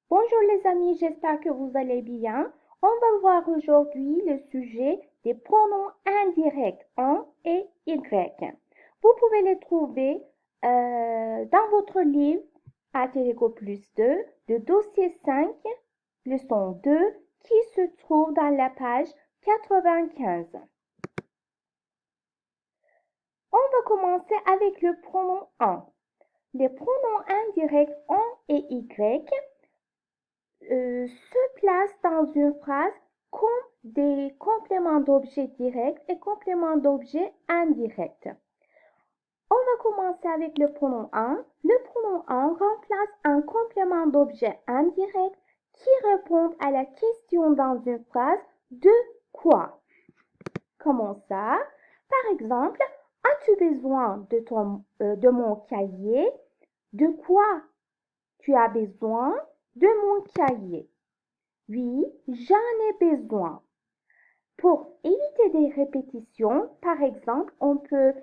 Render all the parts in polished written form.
Bonjour les amis, j'espère que vous allez bien. On va voir aujourd'hui le sujet des pronoms indirects en et y. Vous pouvez les trouver dans votre livre Ateligo plus 2 de dossier 5, leçon 2, qui se trouve dans la page 95. On va commencer avec le pronom en. Les pronoms indirects en et y se placent dans une phrase comme des compléments d'objets directs et compléments d'objets indirects. On va commencer avec le pronom en. Le pronom en remplace un complément d'objet indirect qui répond à la question dans une phrase de quoi. Comment ça? Par exemple, as-tu besoin de mon cahier? De quoi tu as besoin de mon cahier? Oui, j'en ai besoin. Pour éviter des répétitions, par exemple, on peut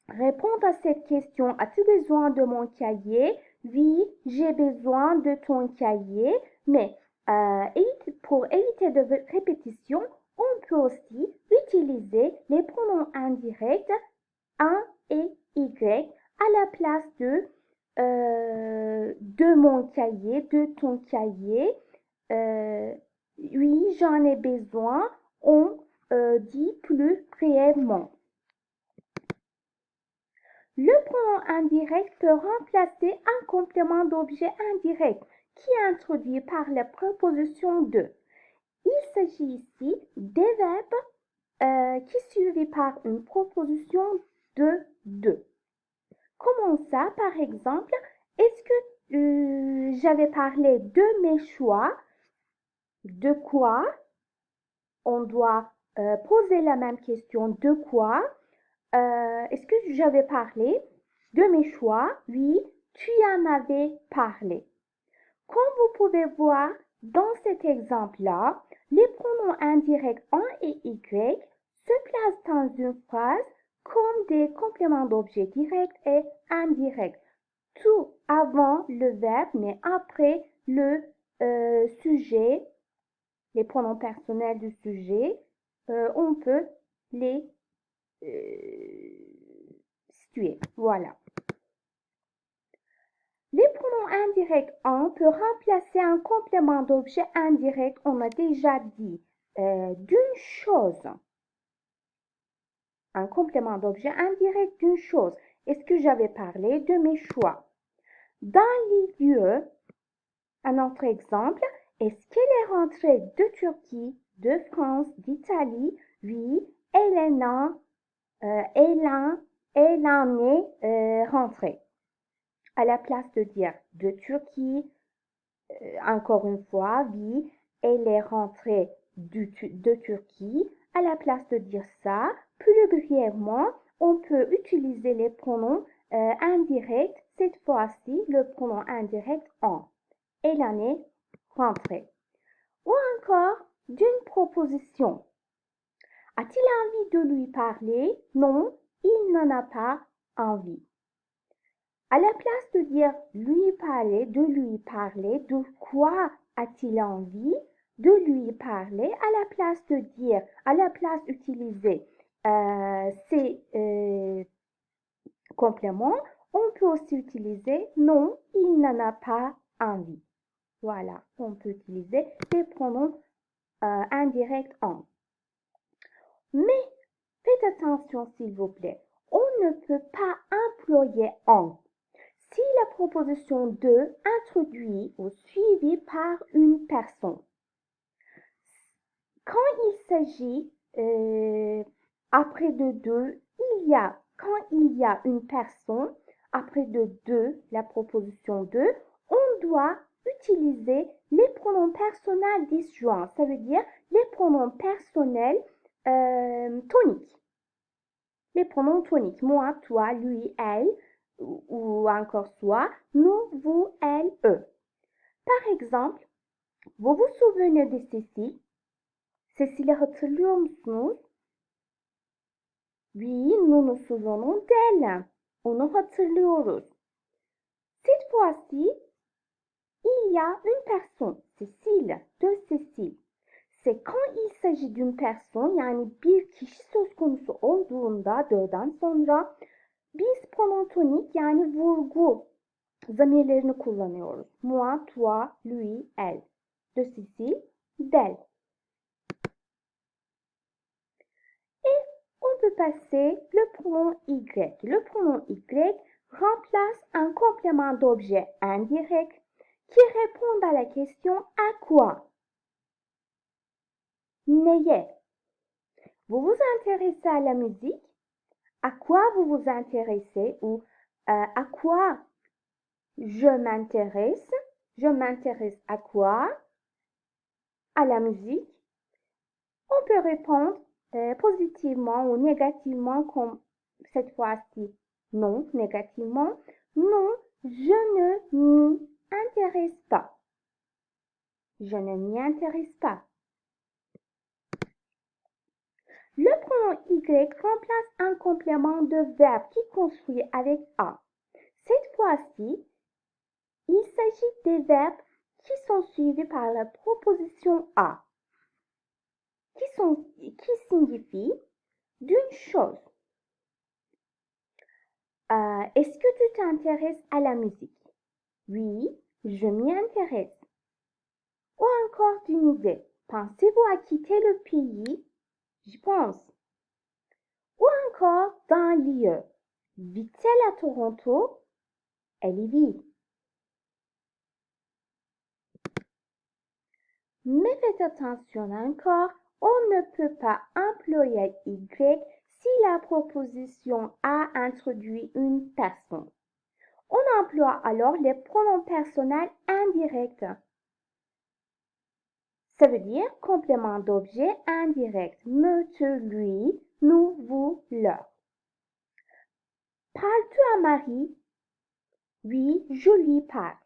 répondre à cette question. As-tu besoin de mon cahier? Oui, j'ai besoin de ton cahier. Mais pour éviter de répétitions, on peut aussi utiliser les pronoms indirects un et y à la place de mon cahier, de ton cahier. Oui, j'en ai besoin. On dit plus brièvement. Le pronom indirect peut remplacer un complément d'objet indirect qui est introduit par la préposition de. Il s'agit ici des verbes qui suivent par une proposition de. Comment ça, par exemple, est-ce que j'avais parlé de mes choix? De quoi? On doit poser la même question. De quoi? Est-ce que j'avais parlé de mes choix? Oui, tu en avais parlé. Comme vous pouvez voir dans cet exemple-là, les pronoms indirects en et y se placent dans une phrase comme des compléments d'objets directs et indirects. Tout avant le verbe, mais après le sujet, les pronoms personnels du sujet, on peut les situer. Voilà. Les pronoms indirects en peut remplacer un complément d'objet indirect, on a déjà dit, d'une chose. Un complément d'objet indirect d'une chose. Est-ce que j'avais parlé de mes choix? Dans les lieux, un autre exemple, est-ce qu'elle est rentrée de Turquie, de France, d'Italie? Oui, elle en est rentrée. À la place de dire de Turquie, encore une fois, oui, elle est rentrée de Turquie. À la place de dire ça, plus brièvement, on peut utiliser les pronoms indirects. Cette fois-ci, le pronom indirect en. Elle en est rentrée. Ou encore d'une proposition. A-t-il envie de lui parler? Non, il n'en a pas envie. À la place de dire lui parler, de quoi a-t-il envie? De lui parler, à la place d'utiliser ces compléments, on peut aussi utiliser non, il n'en a pas envie. Voilà, on peut utiliser les pronoms indirects en. Mais faites attention s'il vous plaît, on ne peut pas employer en si la proposition de introduit ou suivie par une personne. Quand il s'agit après de deux, quand il y a une personne, après de deux, la proposition de, on doit utiliser les pronoms personnels disjoints, ça veut dire les pronoms personnels toniques. Les pronoms toniques, moi, toi, lui, elle, ou encore soi, nous, vous, elle, eux. Par exemple, vous vous souvenez de Cécile? Cécile hatırlıyor musunuz? Oui, nous nous souvenons d'elle. Onu hatırlıyoruz. Cette fois-ci, il y a une personne, Cécile, de Cécile. C'est quand il s'agit d'une personne, yani bir kişi söz konusu olduğunda d'den sonra biz pronotonik yani vurgu zamirlerini kullanıyoruz. Moi, toi, lui, elle. De Cécile, d'elle. Et on peut passer le pronom Y. Le pronom Y remplace un complément d'objet indirect qui répond à la question à quoi? Neye? Vous vous intéressez à la musique? À quoi vous vous intéressez? Ou à quoi je m'intéresse? Je m'intéresse à quoi? À la musique. On peut répondre positivement ou négativement comme cette fois-ci. Non, négativement. Non, je ne m'y intéresse pas. Je ne m'y intéresse pas. Le pronom Y remplace un complément de verbe qui construit avec A. Cette fois-ci, il s'agit des verbes qui sont suivis par la proposition A, qui signifie d'une chose. Est-ce que tu t'intéresses à la musique? Oui, je m'y intéresse. Ou encore d'une idée. Pensez-vous à quitter le pays? J'y pense. Ou encore d'un lieu. Vit-elle à Toronto? Elle y vit. Mais faites attention encore, on ne peut pas employer Y si la proposition A introduit une personne. On emploie alors les pronoms personnels indirects. Ça veut dire complément d'objet indirect. Me, tu, lui, nous, vous, leur. Parles-tu à Marie? Oui, je lui parle.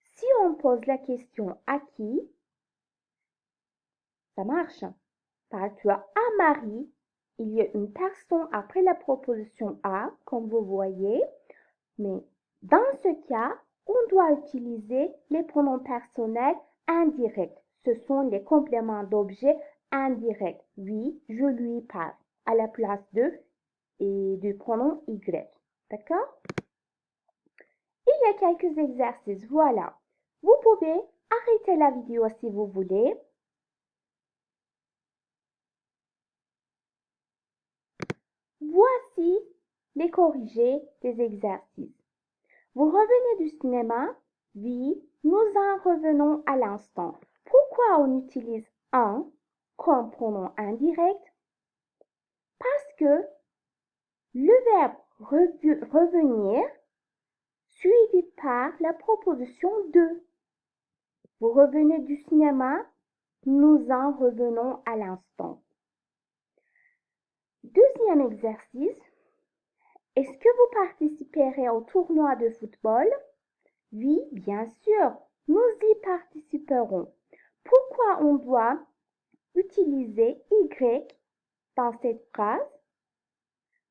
Si on pose la question à qui, ça marche. Parles-tu à Marie? Il y a une personne après la proposition à, comme vous voyez. Mais dans ce cas, on doit utiliser les pronoms personnels indirects. Ce sont les compléments d'objet indirects. Oui, je lui parle à la place de et du pronom Y. D'accord? Il y a quelques exercices. Voilà. Vous pouvez arrêter la vidéo si vous voulez. Voici les corrigés des exercices. Vous revenez du cinéma? Oui, nous en revenons à l'instant. Pourquoi on utilise un comme pronom indirect? Parce que le verbe revenir suivi par la proposition de. Vous revenez du cinéma? Nous en revenons à l'instant. Deuxième exercice. Est-ce que vous participerez au tournoi de football? Oui, bien sûr, nous y participerons. Pourquoi on doit utiliser Y dans cette phrase?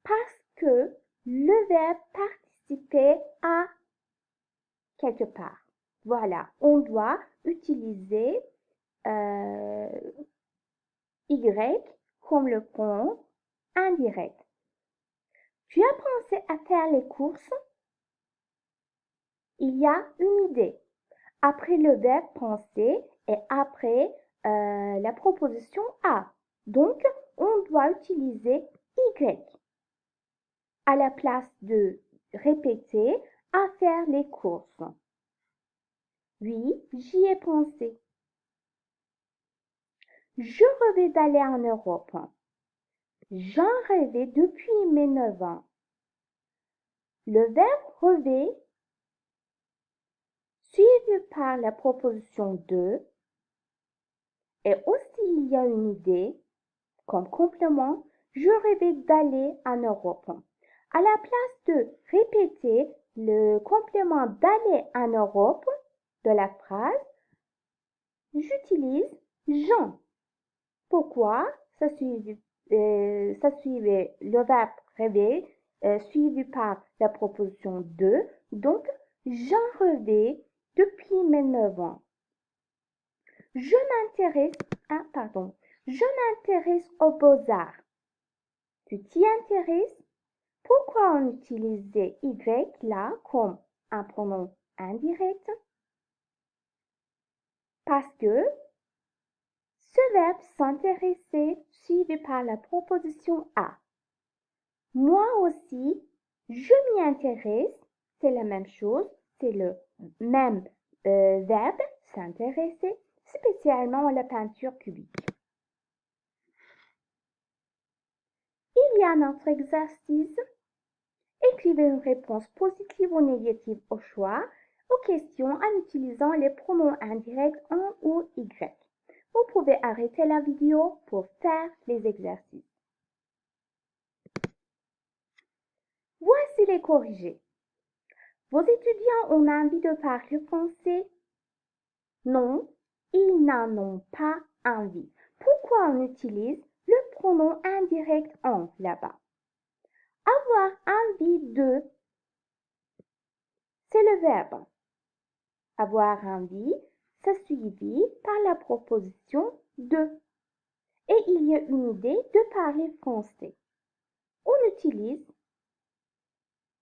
Parce que le verbe participer à quelque part. Voilà, on doit utiliser Y comme le pronom indirect. Tu as pensé à faire les courses? Il y a une idée. Après le verbe penser et après la proposition à. Donc, on doit utiliser Y à la place de répéter à faire les courses. Oui, j'y ai pensé. Je rêvais d'aller en Europe. J'en rêvais depuis mes 9 ans. Le verbe rêver suivi par la proposition de et aussi il y a une idée comme complément, je rêvais d'aller en Europe. À la place de répéter le complément d'aller en Europe de la phrase, j'utilise Jean. Pourquoi? Ça suivait le verbe rêver suivi par la proposition de. Donc, j'en rêvais depuis mes 9 ans. Je m'intéresse aux beaux-arts. Tu t'y intéresses? Pourquoi on utilisait Y là comme un pronom indirect? Parce que ce verbe s'intéresser suivi par la proposition à. Moi aussi, je m'y intéresse, c'est la même chose, c'est le même verbe s'intéresser, spécialement à la peinture cubique. Il y a un autre exercice. Écrivez une réponse positive ou négative au choix aux questions en utilisant les pronoms indirects en ou y. Vous pouvez arrêter la vidéo pour faire les exercices. Voici les corrigés. Vos étudiants ont envie de parler français? Non, ils n'en ont pas envie. Pourquoi on utilise le pronom indirect en là-bas? Avoir envie de, c'est le verbe. Avoir envie, c'est suivi par la proposition de. Et il y a une idée de parler français. On utilise,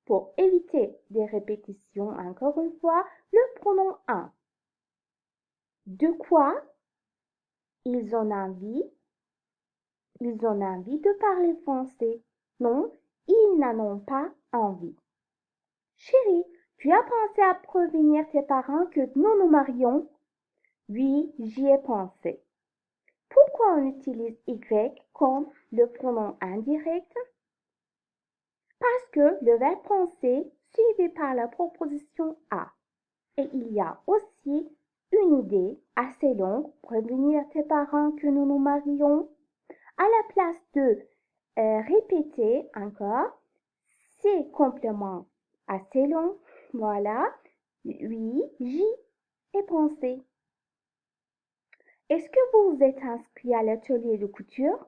pour éviter des répétitions encore une fois, le pronom un. De quoi? Ils ont envie de parler français. Non, ils n'en ont pas envie. Chérie, tu as pensé à prévenir tes parents que nous nous marions? Oui, j'y ai pensé. Pourquoi on utilise Y comme le pronom indirect? Parce que le verbe penser suivi par la proposition à. Et il y a aussi une idée assez longue, prévenir tes parents que nous nous marions. À la place de répéter encore, c'est complément assez long. Voilà. Oui, j'y ai pensé. Est-ce que vous vous êtes inscrit à l'atelier de couture?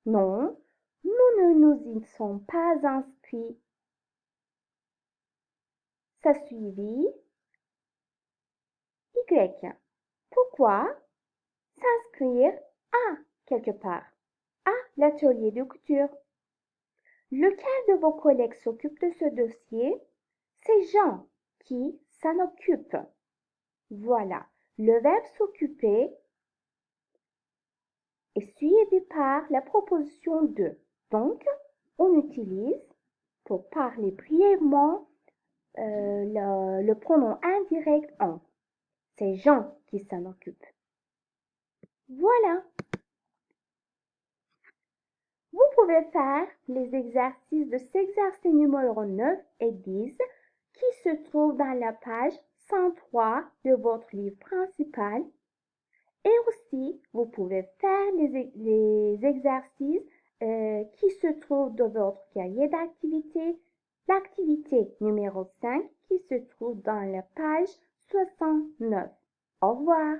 Non, nous ne nous y sommes pas inscrits. Ça suivi Y. Pourquoi? S'inscrire à quelque part, à l'atelier de couture. Lequel de vos collègues s'occupe de ce dossier? C'est Jean qui s'en occupe. Voilà, le verbe s'occuper est suivi par la proposition de. Donc, on utilise, pour parler brièvement, le pronom indirect en. C'est Jean qui s'en occupe. Voilà. Vous pouvez faire les exercices de cet exercice numéro 9 et 10 qui se trouvent dans la page 103 de votre livre principal. Et aussi, vous pouvez faire les exercices qui se trouvent dans votre cahier d'activité, l'activité numéro 5 qui se trouve dans la page 69. Au revoir.